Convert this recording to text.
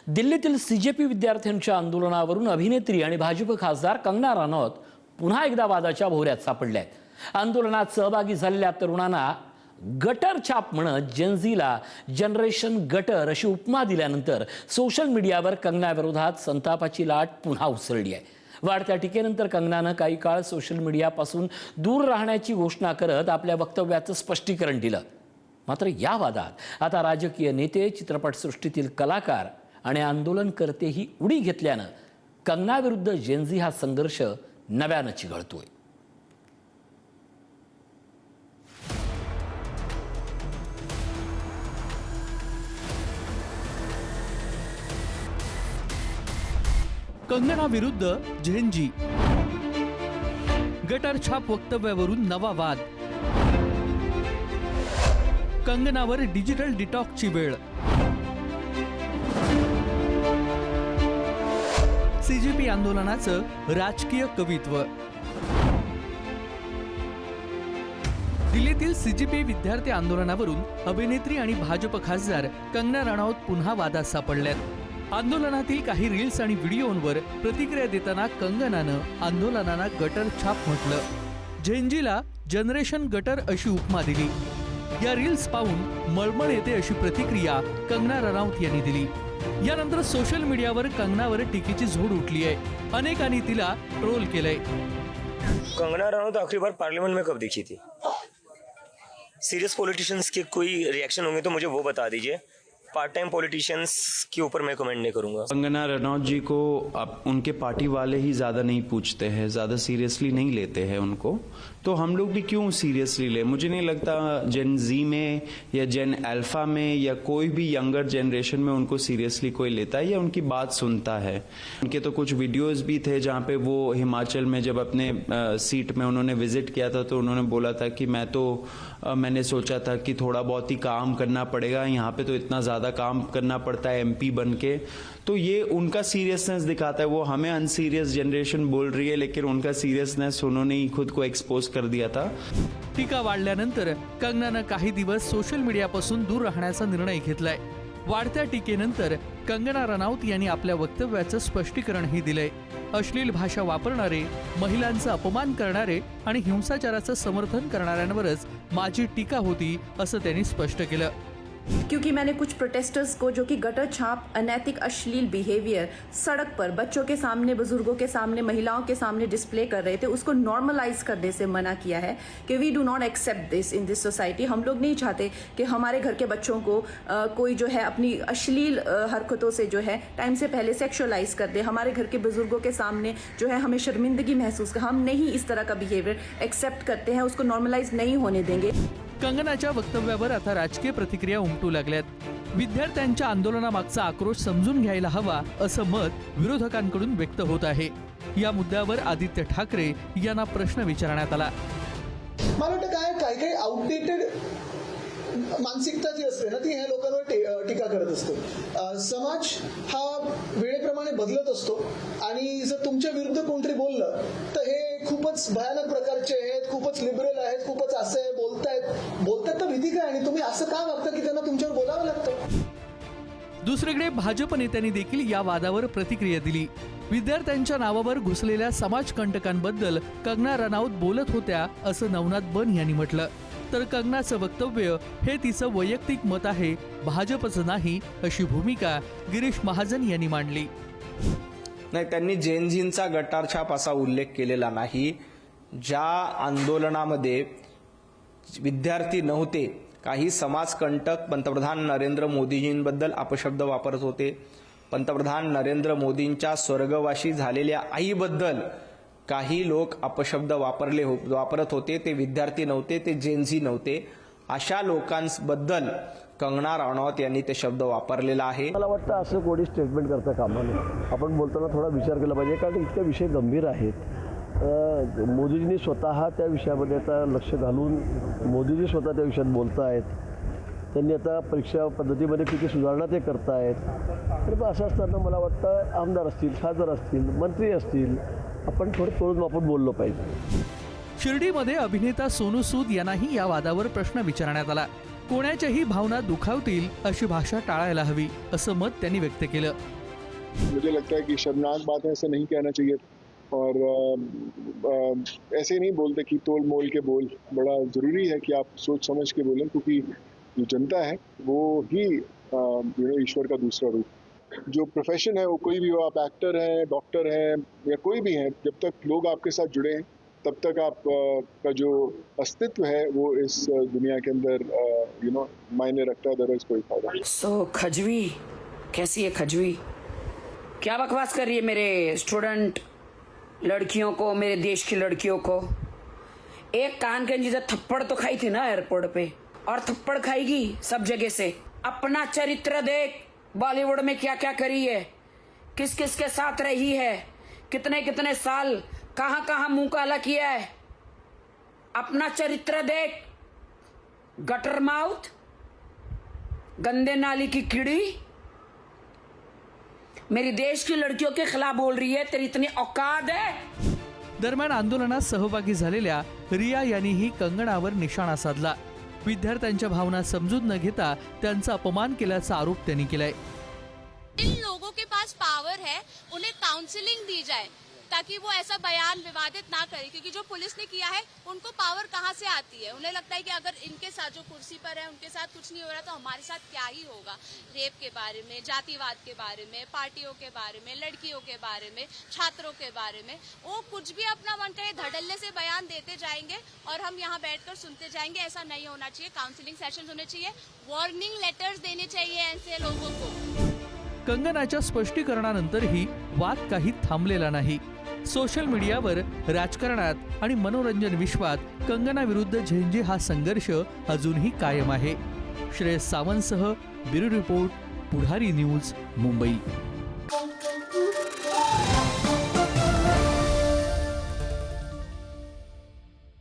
दिल्लीतील सीजेपी विद्यार्थ्यांच्या आंदोलनावरून अभिनेत्री आणि भाजप खासदार कंगना रनौत पुन्हा एकदा वादाच्या भोवऱ्यात सापडल्या आहेत। आंदोलनात सहभागी झालेल्या तरुणांना गटर छाप म्हणत जेनझीला जनरेशन गटर अशी उपमा दिल्यानंतर सोशल मीडियावर कंगनाविरोधात संतापाची लाट पुन्हा उसळली आहे। वाढत्या टीकेनंतर कंगनानं काही काळ सोशल मीडियापासून दूर राहण्याची घोषणा करत आपल्या वक्तव्याचं स्पष्टीकरण दिलं। मात्र या वादात आता राजकीय नेते, चित्रपटसृष्टीतील कलाकार आणि आंदोलनकर्तेही उडी घेतल्यानं कंगनाविरुद्ध जेनझी हा संघर्ष नव्यानं चिघळतोय। कंगना विरुद्ध जेनझी, गटर छाप वक्तव्यावरून नवा वाद, कंगनावर डिजिटल डिटॉक्सची वेळ, सीजेपी आंदोलनाचं राजकीय कवित्व। दिल्लीतील सीजेपी विद्यार्थी आंदोलनावरून अभिनेत्री आणि भाजप खासदार कंगना रनौत पुन्हा वादात सापडल्यात। आंदोलनातील काही रील्स आणि व्हिडिओंवर प्रतिक्रिया देताना कंगनानं आंदोलनाला गटर छाप म्हटलं। जेनझीला जनरेशन गटर अशी उपमा दिली। या रील्स पाहून मळमळ येते अशी प्रतिक्रिया कंगना रनौत यांनी दिली। यानंतर सोशल मीडियावर कंगनावर टीकेची झोड उठली आहे। अनेकांनी तिला ट्रोल केलंय। कंगना रनौत आखिरी बार पार्लियामेंट में कब दिखी थी? सीरियस पॉलिटिशियंस के कोई रिएक्शन होंगे तो मुझे वो बता दीजिए। पार्ट टाइम पॉलिटिशियंस के ऊपर मैं कमेंट नहीं करूंगा। कंगना रनौत जी को अब उनके पार्टी वाले ही ज़्यादा नहीं पूछते हैं, ज़्यादा सीरियसली नहीं लेते हैं उनको, तो हम लोग भी क्यों सीरियसली ले। मुझे नहीं लगता जेन जी में या जेन अल्फा में या कोई भी यंगर जनरेशन में उनको सीरियसली कोई लेता है या उनकी बात सुनता है। उनके तो कुछ वीडियोस भी थे जहाँ पे वो हिमाचल में जब अपने सीट में उन्होंने विजिट किया था तो उन्होंने बोला था कि मैंने सोचा था कि थोड़ा बहुत ही काम करना पड़ेगा, यहाँ पे तो इतना ज़्यादा काम करना पड़ता है एमपी बन के। तो ये उनका सीरियसनेस दिखाता है। वो हमें अनसीरियस जनरेशन बोल रही है, लेकिन उनका सीरियसनेस उन्होंने ही खुद को एक्सपोज कर दिया था। टीका वाढल्यानंतर कंगनानं काही दिवस सोशल मीडियापासून दूर राहण्याचा निर्णय घेतलाय। वाढत्या टीकेनंतर कंगना रनौत यांनी आपल्या वक्तव्याचं स्पष्टीकरणही दिलंय। अश्लील भाषा वापरणारे, महिलांचा अपमान करणारे आणि हिंसाचाराचं समर्थन करणाऱ्यांवरच माझी टीका होती असं त्यांनी स्पष्ट केलं। क्योंकि मैंने कुछ प्रोटेस्टर्स को जो कि गटर छाप, अनैतिक, अश्लील बिहेवियर सड़क पर बच्चों के सामने, बुजुर्गों के सामने, महिलाओं के सामने डिस्प्ले कर रहे थे, उसको नॉर्मलाइज करने से मना किया है कि we do not accept this in this society. हम लोग नहीं चाहते कि हमारे घर के बच्चों को कोई जो है अपनी अश्लील हरकतों से जो है टाइम से पहले सेक्सुअलाइज कर दे। हमारे घर के बुजुर्गों के सामने जो है हमें शर्मिंदगी महसूस कर, हम नहीं इस तरह का बिहेवियर एक्सेप्ट करते हैं, उसको नॉर्मलाइज नहीं होने देंगे। कंगनाच्या वक्तव्यावर आता राजकीय प्रतिक्रिया उमटू लागल्यात। विद्यार्थ्यांच्या आंदोलनामागचा आक्रोश समजून घ्यायला हवा असं मत विरोधकांकडून व्यक्त होत आहे। या मुद्द्यावर आदित्य ठाकरे यांना प्रश्न विचारण्यात आला। मला वाटतं काही आउटडेटेड मानसिकता जी असते ना ती ह्या लोकांवर टीका करत असते। समाज हा वेळेप्रमाणे बदलत असतो आणि जर तुमच्या विरुद्ध कोणतरी बोललं तर हे खूपच भयानक प्रकारचे आहेत, खूपच लिबरल आहेत, खूपच असं बोलतायत तर भीती काय आणि तुम्ही असं का वागता की त्यांना तुमच्यावर बोलावं लागतं। दुसरीकडे भाजप नेत्यांनी देखील या वादावर प्रतिक्रिया दिली। विद्यार्थ्यांच्या नावावर घुसलेल्या समाजकंटकांबद्दल कंगना रनौत बोलत होत्या असं नवनाथ बन यांनी म्हटलं। तर कंगनाचं वक्तव्य हे तिचं वैयक्तिक मत आहे, भाजपचं नाही अशी भूमिका गिरीश महाजन यांनी मांडली। नाही, त्यांनी जेनझींचा गटारछाप असा उल्लेख केलेला नाही। ज्या आंदोलनामध्ये विद्यार्थी नव्हते, काही समाजकंटक पंतप्रधान नरेंद्र मोदीजींबद्दल अपशब्द वापरत होते। पंतप्रधान नरेंद्र मोदींच्या स्वर्गवासी झालेल्या आईबद्दल काही लोक अपशब्द वापरत होते। ते विद्यार्थी नव्हते, ते जेनझी नव्हते। अशा लोकांबद्दल कंगना रनौत यांनी ते शब्द वापरलेला आहे। मला वाटतं असं कोणी स्टेटमेंट करता कामा नये। आपण बोलताना थोडा विचार केला पाहिजे, कारण इतके विषय गंभीर आहेत। मोदीजींनी स्वतः त्या विषयामध्ये आता लक्ष घालून मोदीजी स्वतः त्या विषयात बोलत आहेत। त्यांनी आता परीक्षा पद्धतीमध्ये किती सुधारणा ते करतायत। तर असं असताना मला वाटतं आमदार असतील, खासदार असतील, मंत्री असतील, आपण थोडं तोडून वापरून बोललो पाहिजे। शिर्डीमध्ये अभिनेता सोनू सूद यांनाही या वादावर प्रश्न विचारण्यात आला। कोणाच्याही भावना दुखावतील अशी भाषा टाळायला हवी असं मत त्यांनी व्यक्त केलं। मुझे लगता है कि शर्मनाक बात है, ऐसा नहीं कहना चाहिए। और ऐसे नहीं बोलते कि तोल मोल के बोल। बड़ा ज़रूरी है कि आप सोच समझ के बोलें, क्योंकि जो जनता है वो ही ईश्वर का दूसरा रूप। जो प्रोफेशन है वो कोई भी हो, आप एक्टर हैं, डॉक्टर हैं या कोई भी हैं, जब तक लोग आपके साथ जुड़े हैं तब तक आप का जो अस्तित्व है वो इस दुनिया के अंदर मायने रखता है। अदरवाइज कोई फायदा नहीं। सो खजवी कैसी है खजवी? क्या बकवास कर रही है मेरे स्टूडेंट लड़कियों को, मेरे देश की लड़कियों को? एक कान के नीचे थप्पड़ तो खाई थी ना एयरपोर्ट पे, और थप्पड़ खाएगी सब जगह से। अपना चरित्र देख, बॉलीवुड में क्या क्या करी है, किस किस के साथ रही है, कितने कितने साल कहां कहां मुंह काला किया है। अपना चरित्र देख, गटर माउथ, गंदे नाली की कीड़ी, मेरी देश की लड़कियों के खिलाफ बोल रही है। तेरी इतनी औकात है? दरम्यान आंदोलनात सहभागी झालेल्या रिया यांनीही कंगनावर निशाणा साधला. विद्यार्थ्यांच्या भावना समजून न घेता त्यांचा अपमान केल्याचा आरोप त्यांनी केलाय. जिन लोगों के पास पावर है उन्हें काउंसलिंग दी जाए ताकि वो ऐसा बयान विवादित ना करे, क्योंकि जो पुलिस ने किया है उनको पावर कहाँ से आती है? उन्हें लगता है कि अगर इनके साथ जो कुर्सी पर है उनके साथ कुछ नहीं हो रहा तो हमारे साथ क्या ही होगा। रेप के बारे में, जातिवाद के बारे में, पार्टियों के बारे में, लड़कियों के बारे में, छात्रों के बारे में, वो कुछ भी अपना मन करे धड़ल्ले से बयान देते जाएंगे और हम यहाँ बैठकर सुनते जाएंगे। ऐसा नहीं होना चाहिए। काउंसलिंग सेशन होने चाहिए, वार्निंग लेटर्स देने चाहिए ऐसे लोगों को. कंगनाच्या स्पष्टीकरणानंतरही वाद काही थांबलेला नाही. सोशल मीडियावर, राजकारणात आणि मनोरंजन विश्वात कंगना विरुद्ध झेंझे हा संघर्ष अजूनही कायम आहे. श्रेयस सावंतसह ब्युरो रिपोर्ट, पुढारी न्यूज, मुंबई.